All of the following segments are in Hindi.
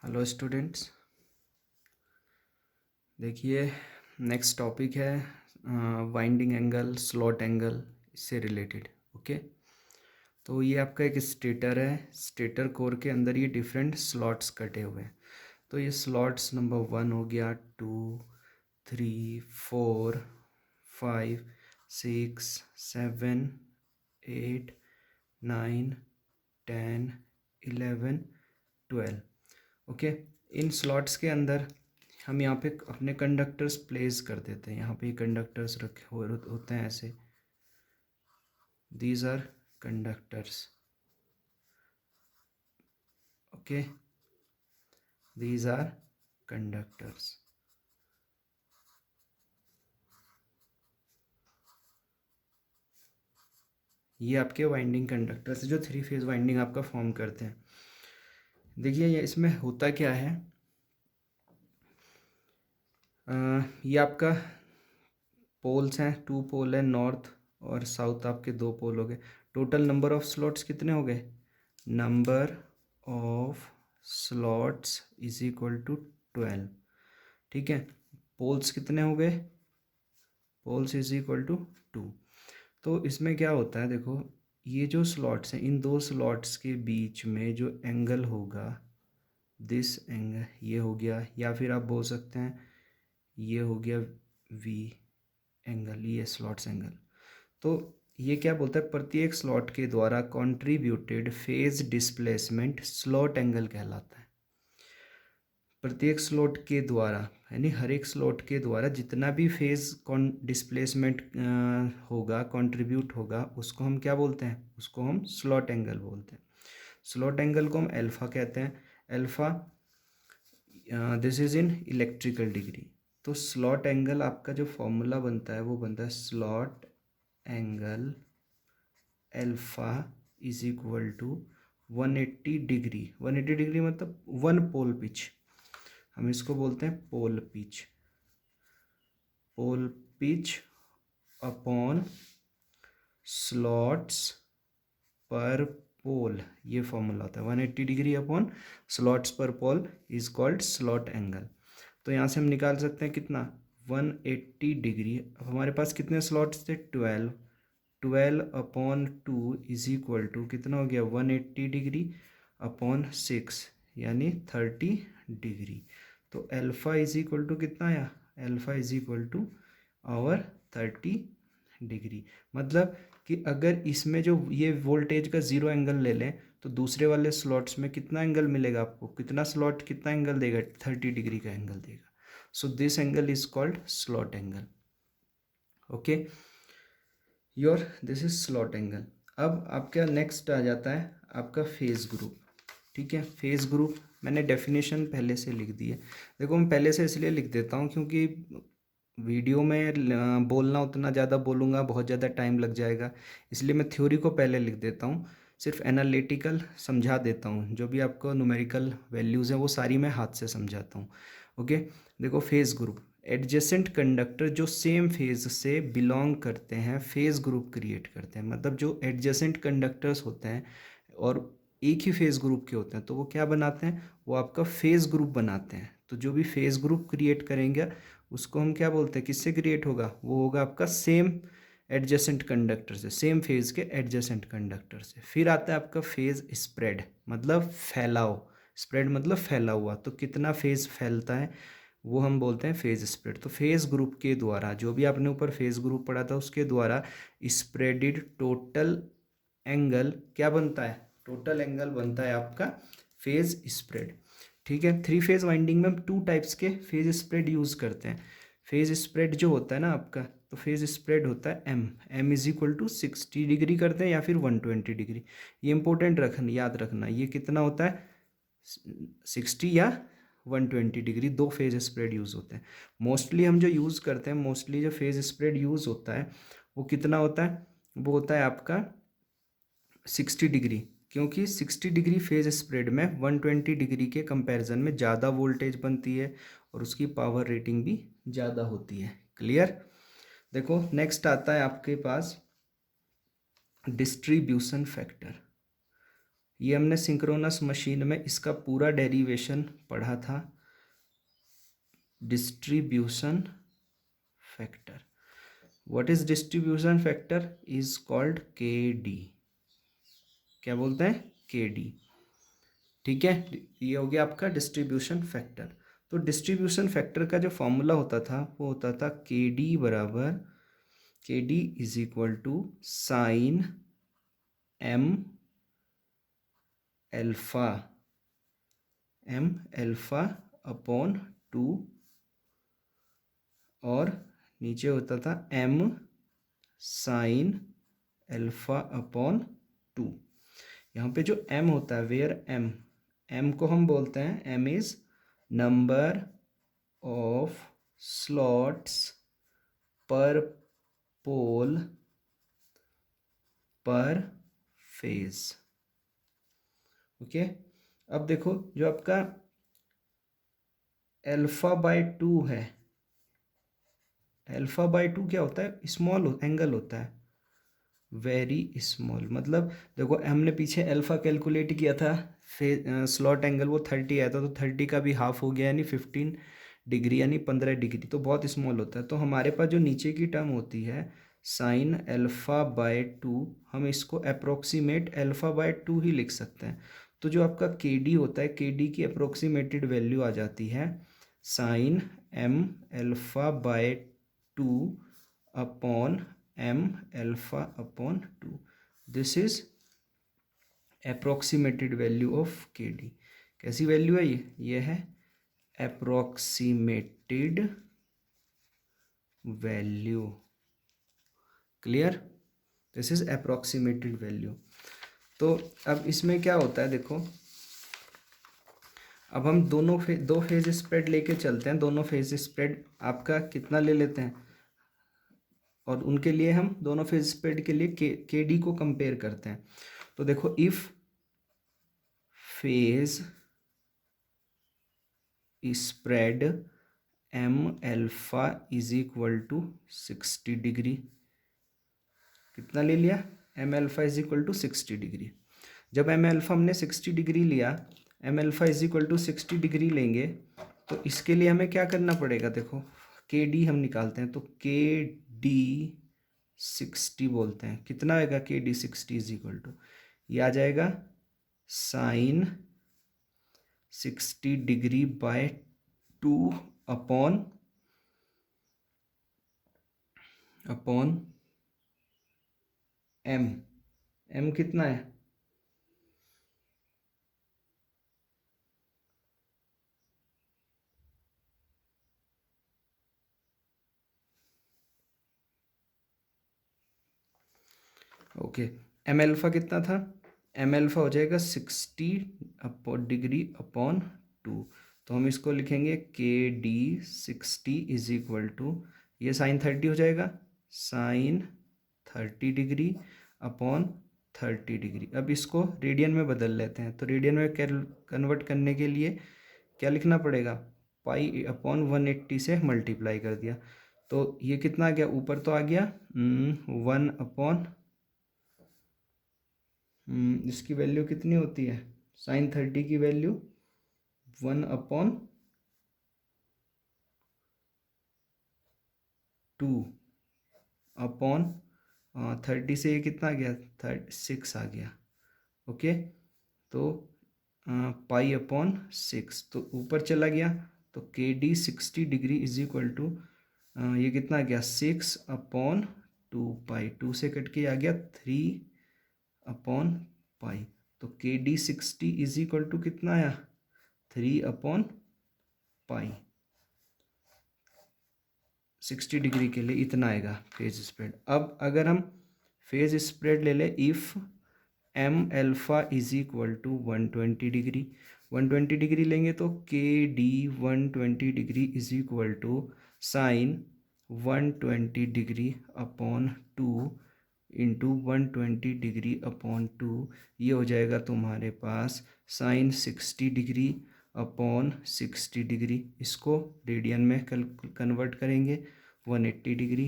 हेलो स्टूडेंट्स, देखिए नेक्स्ट टॉपिक है वाइंडिंग एंगल, स्लॉट एंगल, इससे रिलेटेड। ओके, तो ये आपका एक स्टेटर है। स्टेटर कोर के अंदर ये डिफरेंट स्लॉट्स कटे हुए हैं। तो ये स्लॉट्स नंबर 1 हो गया, 2, 3, 4, 5, 6, 7, 8, 9, 10, 11, 12। ओके, इन स्लॉट्स के अंदर हम यहाँ पे अपने कंडक्टर्स प्लेस कर देते हैं। यहाँ पे कंडक्टर्स रखे होते हैं ऐसे। These are conductors. Okay, these are conductors. ये आपके वाइंडिंग कंडक्टर्स है जो 3 फेज वाइंडिंग आपका फॉर्म करते हैं। देखिए ये इसमें होता क्या है, ये आपका पोल्स हैं, 2 पोल है, नॉर्थ और साउथ आपके 2 पोल हो गए। टोटल नंबर ऑफ स्लॉट्स कितने हो गए? Number of slots is equal to 12। ठीक है, पोल्स कितने हो गए? Poles is equal to 2। तो इसमें क्या होता है, देखो ये जो स्लॉट्स हैं, इन 2 स्लॉट्स के बीच में जो एंगल होगा, दिस एंगल ये हो गया, या फिर आप बोल सकते हैं ये हो गया वी एंगल, ये स्लॉट्स एंगल। तो ये क्या बोलता है, प्रत्येक स्लॉट के द्वारा contributed phase displacement slot angle कहलाता है। प्रत्येक स्लॉट के द्वारा यानी हर एक स्लॉट के द्वारा जितना भी फेज डिस्प्लेसमेंट होगा, कंट्रीब्यूट होगा, उसको हम क्या बोलते हैं? उसको हम स्लॉट एंगल बोलते हैं। स्लॉट एंगल को हम अल्फा कहते हैं। Alpha this is in electrical degree. तो स्लॉट एंगल आपका जो फॉर्मूला बनता है वो बनता है slot angle alpha is equal to 180 degree. 180 degree मतलब 1 पोल पिच। हम इसको बोलते हैं pole pitch. Pole pitch upon slots पर पोल, ये फॉर्मूला होता है। 180 डिग्री अपॉन स्लॉट्स पर pole is called slot angle. तो यहाँ से हम निकाल सकते हैं कितना, 180 डिग्री। अब हमारे पास कितने स्लॉट्स थे? 12। 12 अपॉन 2 इज इक्वल टू कितना हो गया? 180 डिग्री अपॉन 6 यानी 30 डिग्री। तो अल्फ़ा इज इक्वल टू कितना आया? Alpha is equal to our 30 degree. मतलब कि अगर इसमें जो ये वोल्टेज का ज़ीरो एंगल ले लें तो दूसरे वाले स्लॉट्स में कितना एंगल मिलेगा आपको? कितना स्लॉट कितना एंगल देगा? 30 डिग्री का एंगल देगा। So this angle is called slot angle. Okay, your this is slot angle. अब आपका नेक्स्ट आ जाता है आपका फेज ग्रुप। ठीक है, फेज ग्रुप मैंने डेफिनेशन पहले से लिख दी है। देखो मैं पहले से इसलिए लिख देता हूँ क्योंकि वीडियो में बोलना उतना ज़्यादा बोलूँगा, बहुत ज़्यादा टाइम लग जाएगा, इसलिए मैं थ्योरी को पहले लिख देता हूँ। सिर्फ एनालिटिकल समझा देता हूँ, जो भी आपको न्यूमेरिकल वैल्यूज़ हैं वो सारी मैं हाथ से समझाता हूँ। ओके, देखो फेज ग्रुप, एडजेसेंट कंडक्टर जो सेम फेज से बिलोंग करते हैं फेज ग्रुप क्रिएट करते हैं। मतलब जो एडजेसेंट कंडक्टर्स होते हैं और एक ही फेज ग्रुप के होते हैं तो वो क्या बनाते हैं? वो आपका फेज ग्रुप बनाते हैं। तो जो भी फेज ग्रुप क्रिएट करेंगे उसको हम क्या बोलते हैं? किससे क्रिएट होगा? वो होगा आपका सेम एडजेसेंट कंडक्टर से, सेम फेज के एडजेसेंट कंडक्टर से। फिर आता है आपका फेज स्प्रेड, मतलब फैलाव। स्प्रेड मतलब फैला हुआ, तो कितना फेज फैलता है वो हम बोलते हैं फेज स्प्रेड। तो फेज ग्रुप के द्वारा, जो भी आपने ऊपर फेज ग्रुप पढ़ा था उसके द्वारा स्प्रेडिड टोटल एंगल क्या बनता है? टोटल एंगल बनता है आपका फेज स्प्रेड। ठीक है, 3 फेज वाइंडिंग में हम 2 टाइप्स के फेज स्प्रेड यूज़ करते हैं। फेज स्प्रेड जो होता है ना आपका, तो फेज स्प्रेड होता है m is equal to 60 degree करते हैं या फिर 120 डिग्री। ये इंपॉर्टेंट याद रखना, ये कितना होता है? 60 या 120 डिग्री, 2 फेज स्प्रेड यूज़ होते हैं। मोस्टली हम जो यूज़ करते हैं, मोस्टली जो फेज स्प्रेड यूज़ होता है वो कितना होता है? वो होता है आपका 60 डिग्री, क्योंकि 60 डिग्री फेज स्प्रेड में 120 डिग्री के कंपैरिजन में ज़्यादा वोल्टेज बनती है और उसकी पावर रेटिंग भी ज़्यादा होती है। क्लियर? देखो नेक्स्ट आता है आपके पास डिस्ट्रीब्यूशन फैक्टर। ये हमने सिंक्रोनस मशीन में इसका पूरा डेरिवेशन पढ़ा था, distribution factor. What is distribution factor? Is called के डी। क्या बोलते हैं? के डी। ठीक है, ये हो गया आपका डिस्ट्रीब्यूशन फैक्टर। तो डिस्ट्रीब्यूशन फैक्टर का जो फॉर्मूला होता था वो होता था के डी बराबर, K D is equal to sine m alpha, m alpha upon 2, और नीचे होता था एम साइन एल्फा अपॉन 2। यहाँ पे जो m होता है, वेयर m को हम बोलते हैं, m is number of slots पर पोल पर फेज। ओके, अब देखो जो आपका अल्फा बाय 2 है, अल्फा बाय 2 क्या होता है? स्मॉल एंगल होता है, वेरी स्मॉल। मतलब देखो हमने पीछे अल्फा कैलकुलेट किया था, स्लॉट एंगल वो 30 आया था, तो 30 का भी हाफ हो गया, यानी 15 डिग्री, यानी 15 डिग्री, तो बहुत स्मॉल होता है। तो हमारे पास जो नीचे की टर्म होती है साइन अल्फा बाय 2, हम इसको अप्रोक्सीमेट अल्फा बाय 2 ही लिख सकते हैं। तो जो आपका के डी होता है, के डी की अप्रोक्सीमेटेड वैल्यू आ जाती है sine m alpha by 2 upon m alpha upon 2. This is approximated value of kd. कैसी वैल्यू है ये है approximated value. Clear? This is approximated value. तो अब इसमें क्या होता है, देखो अब हम दो फेज स्प्रेड लेके चलते हैं। दोनों फेज स्प्रेड आपका कितना ले लेते हैं, और उनके लिए हम दोनों फेज स्प्रेड के लिए के डी को कंपेयर करते हैं। तो देखो if phase spread m alpha is equal to 60 degree, कितना ले लिया? M alpha is equal to 60 degree. जब एम एल्फा हमने 60 डिग्री लिया, m alpha is equal to 60 degree लेंगे, तो इसके लिए हमें क्या करना पड़ेगा? देखो के डी हम निकालते हैं, तो के डी 60 बोलते हैं, कितना आएगा? के डी 60 इज इक्वल टू, ये आ जाएगा sine 60 degree by 2 upon m कितना है? ओके, एम एल्फा कितना था? एम एल्फा हो जाएगा 60 डिग्री अपॉन 2। तो हम इसको लिखेंगे के डी 60 इज इक्वल टू, ये साइन 30 हो जाएगा, साइन 30 डिग्री अपॉन 30 डिग्री। अब इसको रेडियन में बदल लेते हैं। तो रेडियन में कन्वर्ट करने के लिए क्या लिखना पड़ेगा? पाई अपॉन 180 से मल्टीप्लाई कर दिया, तो ये कितना आ गया? ऊपर तो आ गया 1 अपॉन, इसकी वैल्यू कितनी होती है? साइन 30 की वैल्यू 1 अपॉन 2 अपॉन 30 से ये कितना आ गया? 6 आ गया। ओके, तो पाई अपॉन 6, तो ऊपर चला गया, तो K D 60 degree is equal to, ये कितना आ गया? 6 अपॉन 2 पाई, 2 से कट के आ गया 3 अपॉन पाई। तो K D 60 is equal to कितना आया? 3 अपॉन पाई। 60 डिग्री के लिए इतना आएगा फेज स्प्रेड। अब अगर हम फेज स्प्रेड ले लें, if m alpha is equal to 120 degree, 120 degree लेंगे तो K D 120 degree is equal to sine 120 degree upon 2 into 120 degree upon 2, ये हो जाएगा तुम्हारे पास साइन 60 डिग्री अपॉन 60 डिग्री। इसको रेडियन में कन्वर्ट करेंगे 180 डिग्री,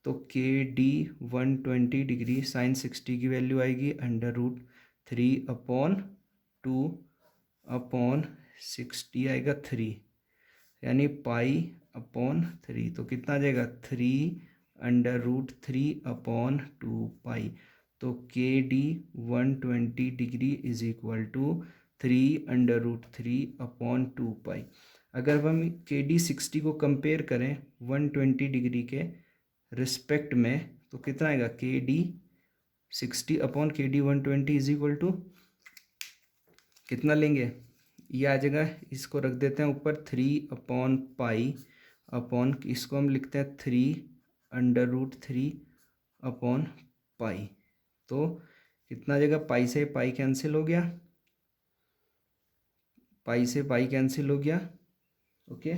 तो के डी 120 डिग्री साइन 60 की वैल्यू आएगी अंडर रूट 3/2/60 आएगा 3, यानी पाई/3। तो कितना आ जाएगा 3√3/2 पाई। तो KD 120 degree is equal to 3√3/2 pi. अगर हम KD 60 को कंपेयर करें 120 डिग्री के रिस्पेक्ट में तो कितना आएगा KD 60/KD 120 is equal to कितना लेंगे, ये आ जाएगा, इसको रख देते हैं ऊपर 3/पाई इसको हम लिखते हैं 3√3/पाई। तो कितना आ जाएगा, पाई से पाई कैंसिल हो गया, पाई से पाई कैंसिल हो गया। ओके,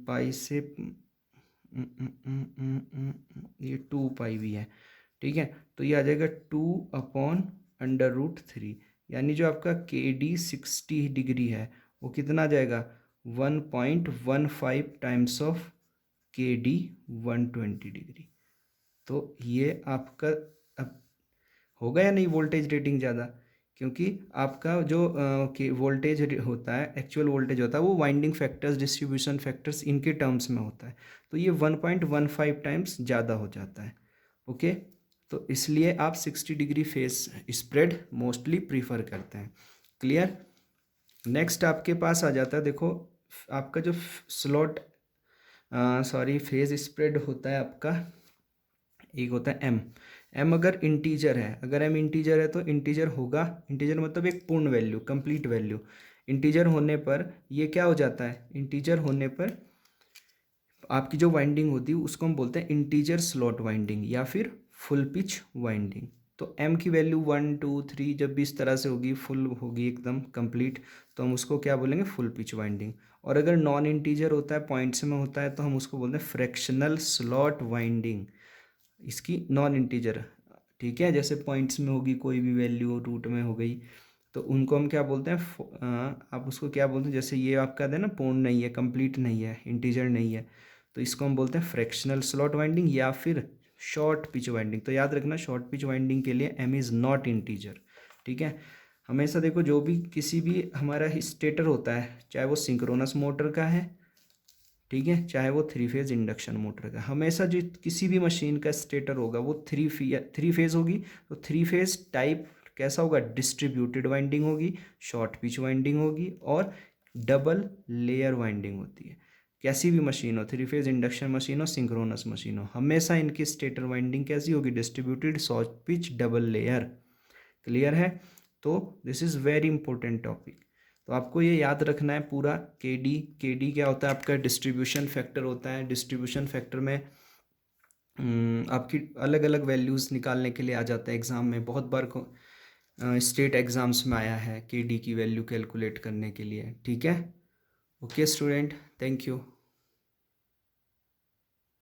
पाई से ये 2 पाई भी है, ठीक है। तो ये आ जाएगा 2/√3, यानी जो आपका KD 60 डिग्री है वो कितना आ जाएगा 1.15 टाइम्स ऑफ KD 120 डिग्री। तो ये आपका अब होगा या नहीं वोल्टेज रेटिंग ज़्यादा, क्योंकि आपका जो वोल्टेज होता है, एक्चुअल वोल्टेज होता है, वो वाइंडिंग फैक्टर्स, डिस्ट्रीब्यूशन फैक्टर्स, इनके टर्म्स में होता है। तो ये 1.15 टाइम्स ज़्यादा हो जाता है। ओके, तो इसलिए आप 60 degree face spread mostly prefer करते हैं। क्लियर। नेक्स्ट आपके पास आ जाता है, देखो आपका जो स्लॉट फेज स्प्रेड होता है आपका, एक होता है एम अगर इंटीजर है, अगर एम इंटीजर है तो इंटीजर होगा, इंटीजर मतलब एक पूर्ण वैल्यू, कंप्लीट वैल्यू। इंटीजर होने पर ये क्या हो जाता है, इंटीजर होने पर आपकी जो वाइंडिंग होती है उसको हम बोलते हैं इंटीजर स्लॉट वाइंडिंग या फिर फुल पिच वाइंडिंग। तो एम की वैल्यू 1 2 3 जब भी इस तरह से होगी, फुल होगी एकदम कंप्लीट, तो हम उसको क्या बोलेंगे, फुल पिच वाइंडिंग। और अगर नॉन इंटीजर होता है, पॉइंट्स में होता है, तो हम उसको बोलते हैं फ्रैक्शनल स्लॉट वाइंडिंग, इसकी नॉन इंटीजर। ठीक है, जैसे पॉइंट्स में होगी कोई भी वैल्यू, रूट में हो गई, तो उनको हम क्या बोलते हैं, आप उसको क्या बोलते हैं, जैसे ये आपका है ना पूर्ण नहीं है, कंप्लीट नहीं है, इंटीजर नहीं है, तो इसको हम बोलते हैं फ्रैक्शनल स्लॉट वाइंडिंग या फिर शॉर्ट पिच वाइंडिंग। तो याद रखना, शॉर्ट पिच वाइंडिंग के लिए एम इज़ नॉट इंटीजर। ठीक है, हमेशा देखो जो भी किसी भी हमारा स्टेटर होता है, चाहे वो सिंक्रोनस मोटर का है, ठीक है, चाहे वो 3 फेज इंडक्शन मोटर का, हमेशा जो किसी भी मशीन का स्टेटर होगा वो 3 फेज होगी। तो 3 फेज टाइप कैसा होगा, डिस्ट्रीब्यूटेड वाइंडिंग होगी, शॉर्ट पिच वाइंडिंग होगी और डबल लेयर वाइंडिंग होती है। कैसी भी मशीन हो, 3 फेज इंडक्शन मशीन हो, सिंक्रोनस मशीन हो, हमेशा इनकी स्टेटर वाइंडिंग कैसी होगी, distributed, short pitch, double layer. Clear है। तो this is very important topic, तो आपको ये याद रखना है पूरा। केडी क्या होता है, आपका डिस्ट्रीब्यूशन फैक्टर होता है। डिस्ट्रीब्यूशन फैक्टर में आपकी अलग अलग वैल्यूज़ निकालने के लिए आ जाता है एग्ज़ाम में, बहुत बार स्टेट एग्ज़ाम्स में आया है केडी की वैल्यू कैलकुलेट करने के लिए। ठीक है, ओके स्टूडेंट, थैंक यू।